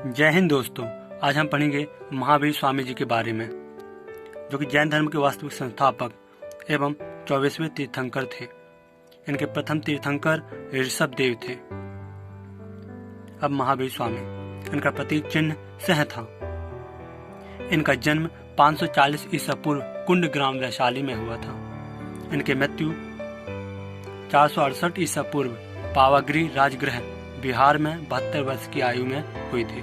जय हिंद दोस्तों। आज हम पढ़ेंगे महावीर स्वामी जी के बारे में, जो कि जैन धर्म के वास्तविक संस्थापक एवं 24वें तीर्थंकर थे। इनके प्रथम तीर्थंकर ऋषभ देव थे। अब महावीर स्वामी, इनका प्रतीक चिन्ह सिंह था। इनका जन्म 540 ईसा पूर्व कुंड ग्राम वैशाली में हुआ था। इनकी मृत्यु 468 ईसा पूर्व पावागढ़ राजगृह बिहार में 72 वर्ष की आयु में हुई थी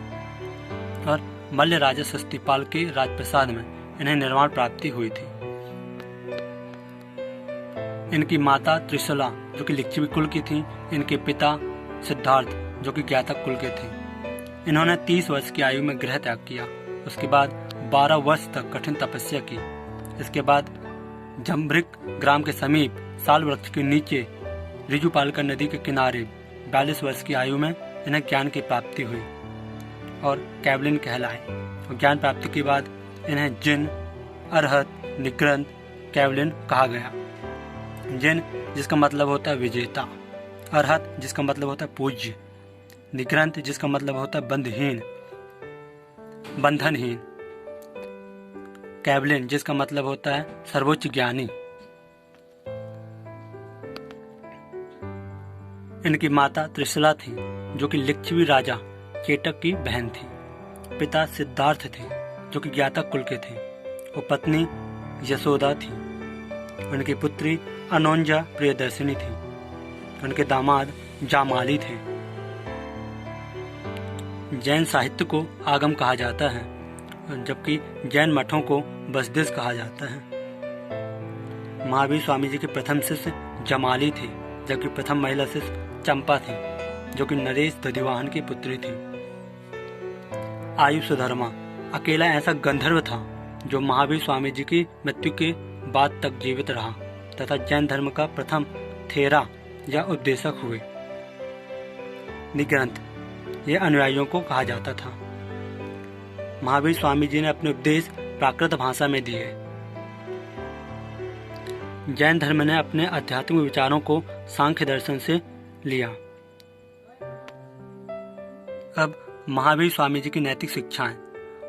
और मल्ल राजा सस्तीपाल के राजप्रसाद में इन्हें निर्वाण प्राप्ति हुई थी। इनकी माता त्रिशला, जो कि लिच्छवी कुल की थी। इनके पिता सिद्धार्थ, जो कि ज्ञातक कुल के थे। इन्होंने 30 वर्ष की आयु में गृह त्याग किया। उसके बाद 12 वर्ष तक कठिन तपस्या की। इसके बाद जम्भृक ग्राम के समीप साल वृक्ष के नीचे ऋजुपालका नदी के किनारे 42 वर्ष की आयु में इन्हें ज्ञान की प्राप्ति हुई और कैवलिन कहलाए। और ज्ञान प्राप्ति के बाद इन्हें जिन, अरहत, निग्रंथ, कैवलिन कहा गया। जिन जिसका मतलब होता है विजेता, अरहत जिसका मतलब होता है पूज्य, निग्रंथ जिसका मतलब होता है बंधहीन, बंधनहीन, कैवलिन जिसका मतलब होता है सर्वोच्च ज्ञानी। इनकी माता त्रिशला थी, जो कि लिच्छवी राजा चेटक की बहन थी। पिता सिद्धार्थ थे, जो कि ज्ञातक कुल के थे। और पत्नी यशोदा थी। उनकी पुत्री अनौंजा प्रियदर्शिनी थी। उनके दामाद जामाली थे। जैन साहित्य को आगम कहा जाता है, जबकि जैन मठों को बसदिस कहा जाता है। महावीर स्वामी जी के प्रथम शिष्य जमाली थे, जबकि प्रथम महिला शिष्य चंपा थी, जो कि नरेश दधिवाहन की पुत्री थी। आयु सुधर्मा अकेला ऐसा गंधर्व था जो महावीर स्वामी जी की मृत्यु के बाद तक जीवित रहा तथा जैन धर्म का प्रथम थेरा या उपदेशक हुए। निग्रंथ ये अनुयायियों को कहा जाता था। महावीर स्वामी जी ने अपने उपदेश प्राकृत भाषा में दिए। जैन धर्म ने अपने आध्यात्मिक विचारों को सांख्य दर्शन से लिया। अब महावीर स्वामी जी की नैतिक शिक्षाएं।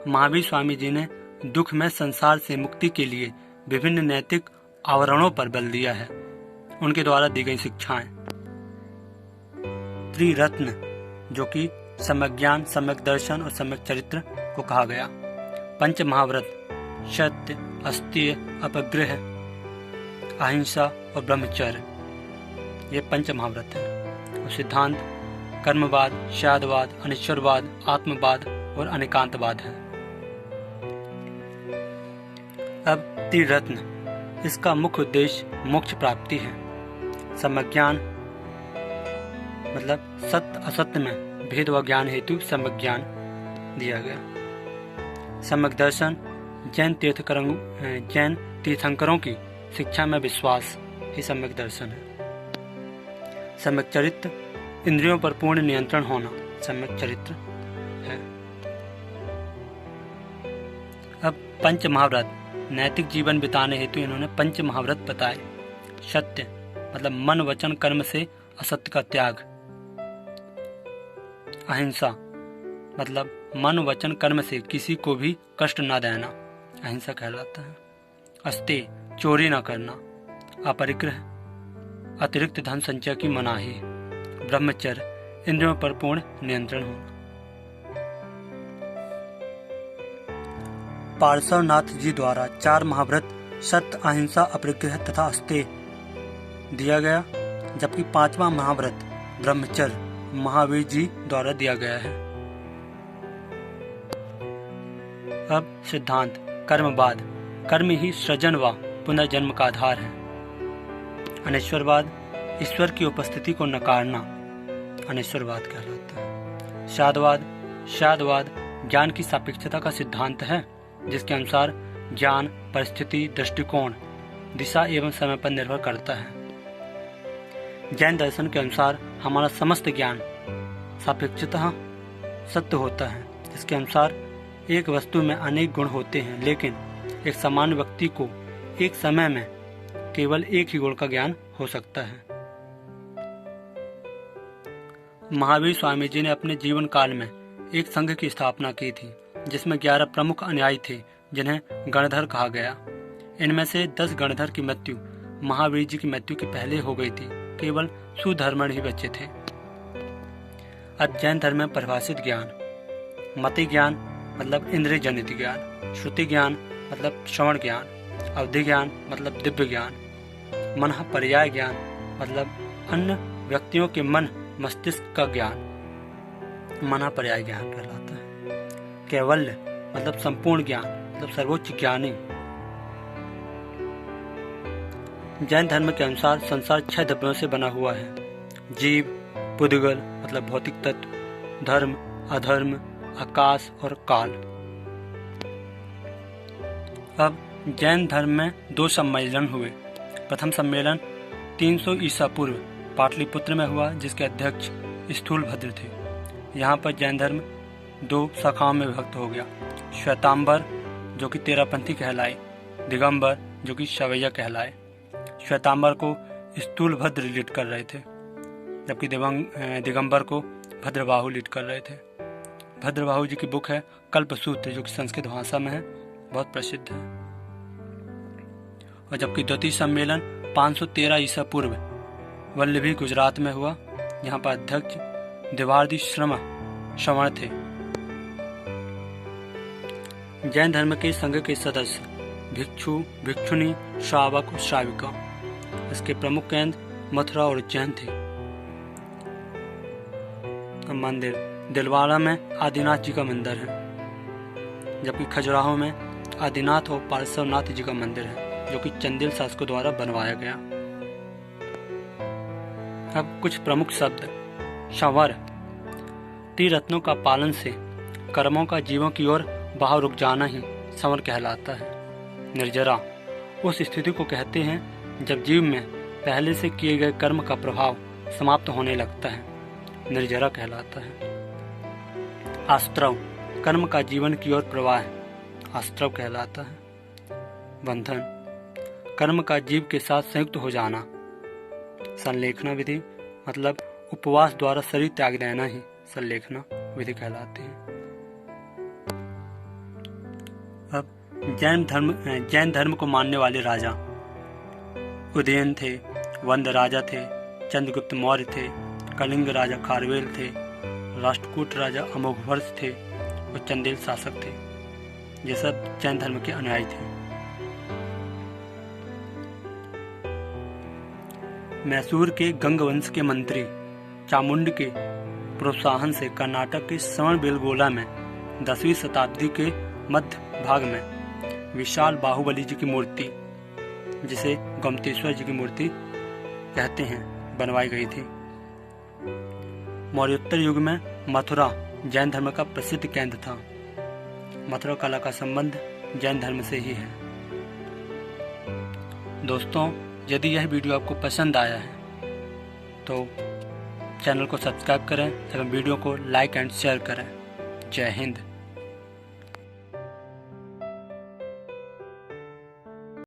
महावीर स्वामी जी ने दुख में संसार से मुक्ति के लिए विभिन्न नैतिक आवरणों पर बल दिया है। उनके द्वारा दी गई शिक्षाएं त्रिरत्न, जो कि सम्यक ज्ञान, सम्यक दर्शन और सम्यक चरित्र को कहा गया। पंच महाव्रत सत्य, अस्तेय, अपग्रह, अहिंसा और ब्रह्मचर्य, ये पंच महाव्रत है। और सिद्धांत कर्मवाद, शादवाद, अनिश्वरवाद, आत्मवाद और अनेकांतवाद है। अब त्रिरत्न, इसका मुख्य उद्देश्य मोक्ष प्राप्ति है। सम्यक ज्ञान मतलब सत्य असत्य में भेद व ज्ञान हेतु सम्यक ज्ञान दिया गया। सम्यक दर्शन जैन तीर्थंकरों की शिक्षा में विश्वास ही सम्यक दर्शन है। सम्यक चरित्र इंद्रियों पर पूर्ण नियंत्रण होना सम्यक चरित्र है। अब पंच महाव्रत नैतिक जीवन बिताने हेतु इन्होंने पंच महाव्रत बताए। सत्य मतलब मन वचन कर्म से असत्य का त्याग। अहिंसा मतलब मन वचन कर्म से किसी को भी कष्ट न देना, अहिंसा कहलाता है। अस्तेय चोरी न करना। अपरिग्रह अतिरिक्त धन संचय की मनाही। ब्रह्मचर्य इंद्रियों पर पूर्ण नियंत्रण होना। पार्श्वनाथ जी द्वारा 4 महाव्रत सत्य, अहिंसा, अपरिग्रह तथा अस्तेय दिया गया, जबकि 5वां महाव्रत ब्रह्मचर्य महावीर जी द्वारा दिया गया है। अब सिद्धांत कर्मवाद, कर्म ही सृजन व पुनर्जन्म का आधार है। अनिश्वरवाद ईश्वर की उपस्थिति को नकारना अनिश्वरवाद कहलाता है। शादवाद ज्ञान की सापेक्षता का सिद्धांत है, जिसके अनुसार ज्ञान परिस्थिति, दृष्टिकोण, दिशा एवं समय पर निर्भर करता है। जैन दर्शन के अनुसार हमारा समस्त ज्ञान सापेक्षतः सत्य होता है। इसके अनुसार एक वस्तु में अनेक गुण होते हैं, लेकिन एक सामान्य व्यक्ति को एक समय में केवल एक ही गुण का ज्ञान हो सकता है। महावीर स्वामी जी ने अपने जीवन काल में एक संघ की स्थापना की थी जिसमें 11 प्रमुख अनुयायी थे जिन्हें गणधर कहा गया। इनमें से 10 गणधर की मृत्यु महावीर जी की मृत्यु के पहले हो गई थी। केवल सुधर्मण ही बचे थे। अब जैन धर्म में परिभाषित ज्ञान। मति ज्ञान मतलब इंद्रिय जनित ज्ञान, श्रुति ज्ञान मतलब श्रवण ज्ञान, अवधि ज्ञान मतलब दिव्य ज्ञान, मन पर्याय ज्ञान मतलब अन्य व्यक्तियों के मन मस्तिष्क का ज्ञान मन पर्याय ज्ञान कहलाता है। कैवल्य मतलब संपूर्ण ज्ञान मतलब सर्वोच्च ज्ञानी। जैन धर्म के अनुसार संसार 6 द्रव्यों से बना हुआ है। जीव, पुद्गल मतलब भौतिक तत्व, धर्म, अधर्म, आकाश और काल। अब जैन धर्म में 2 सम्मेलन हुए। प्रथम सम्मेलन 300 ईसा पूर्व पाटलिपुत्र में हुआ जिसके अध्यक्ष स्थूलभद्र थे। यहाँ पर जैन धर्म 2 शाखाओं में विभक्त हो गया। श्वेतांबर जो कि तेरापंथी कहलाए, दिगंबर जो कि शवैया कहलाए। श्वेतांबर को स्थूलभद्र लीड कर रहे थे जबकि दिगंबर को भद्रबाहु लीड कर रहे थे। भद्रबाहु जी की बुक है कल्पसूत्र जो कि संस्कृत भाषा में है, बहुत प्रसिद्ध है। और जबकि द्वितीय सम्मेलन 513 ईसा पूर्व वल्लभी गुजरात में हुआ। यहाँ पर अध्यक्ष देवार्दी श्रवण थे। जैन धर्म के संघ के सदस्य भिक्षु, भिक्षुनी, श्रावक और श्राविका। इसके प्रमुख केंद्र मथुरा और उज्जैन थे। मंदिर दिलवाड़ा में आदिनाथ जी का मंदिर है जबकि खजुराहो में आदिनाथ और पार्श्वनाथ जी का मंदिर है जो कि चंदेल शासकों द्वारा बनवाया गया। अब कुछ प्रमुख शब्द। संवर त्रिरत्नों का पालन से कर्मों का जीवों की ओर बहाव रुक जाना ही संवर कहलाता है। निर्जरा उस स्थिति को कहते हैं जब जीव में पहले से किए गए कर्म का प्रभाव समाप्त होने लगता है, निर्जरा कहलाता है। आस्त्रव कर्म का जीवन की ओर प्रवाह, आस्त्रव कहलाता है। बंधन कर्म का जीव के साथ संयुक्त हो जाना। संलेखना विधि मतलब उपवास द्वारा शरीर त्याग देना ही संलेखना विधि कहलाती है। अब जैन धर्म को मानने वाले राजा उदयन थे, वंद राजा थे, चंद्रगुप्त मौर्य थे, कलिंग राजा खारवेल थे, राष्ट्रकूट राजा अमोघवर्ष थे और चंदेल शासक थे। ये सब जैन धर्म के अनुयायी थे। मैसूर के गंगवंश के मंत्री चामुंड के प्रोत्साहन से कर्नाटक के श्रवणबेलगोला में 10वीं शताब्दी के मध्य भाग में विशाल बाहुबली जी की मूर्ति, जिसे गोमतेश्वर जी की मूर्ति कहते हैं, बनवाई गई थी। मौर्योत्तर युग में मथुरा जैन धर्म का प्रसिद्ध केंद्र था। मथुरा कला का संबंध जैन धर्म से ही है। दोस्तों, यदि यह वीडियो आपको पसंद आया है तो चैनल को सब्सक्राइब करें एवं वीडियो को लाइक एंड शेयर करें। जय हिंद।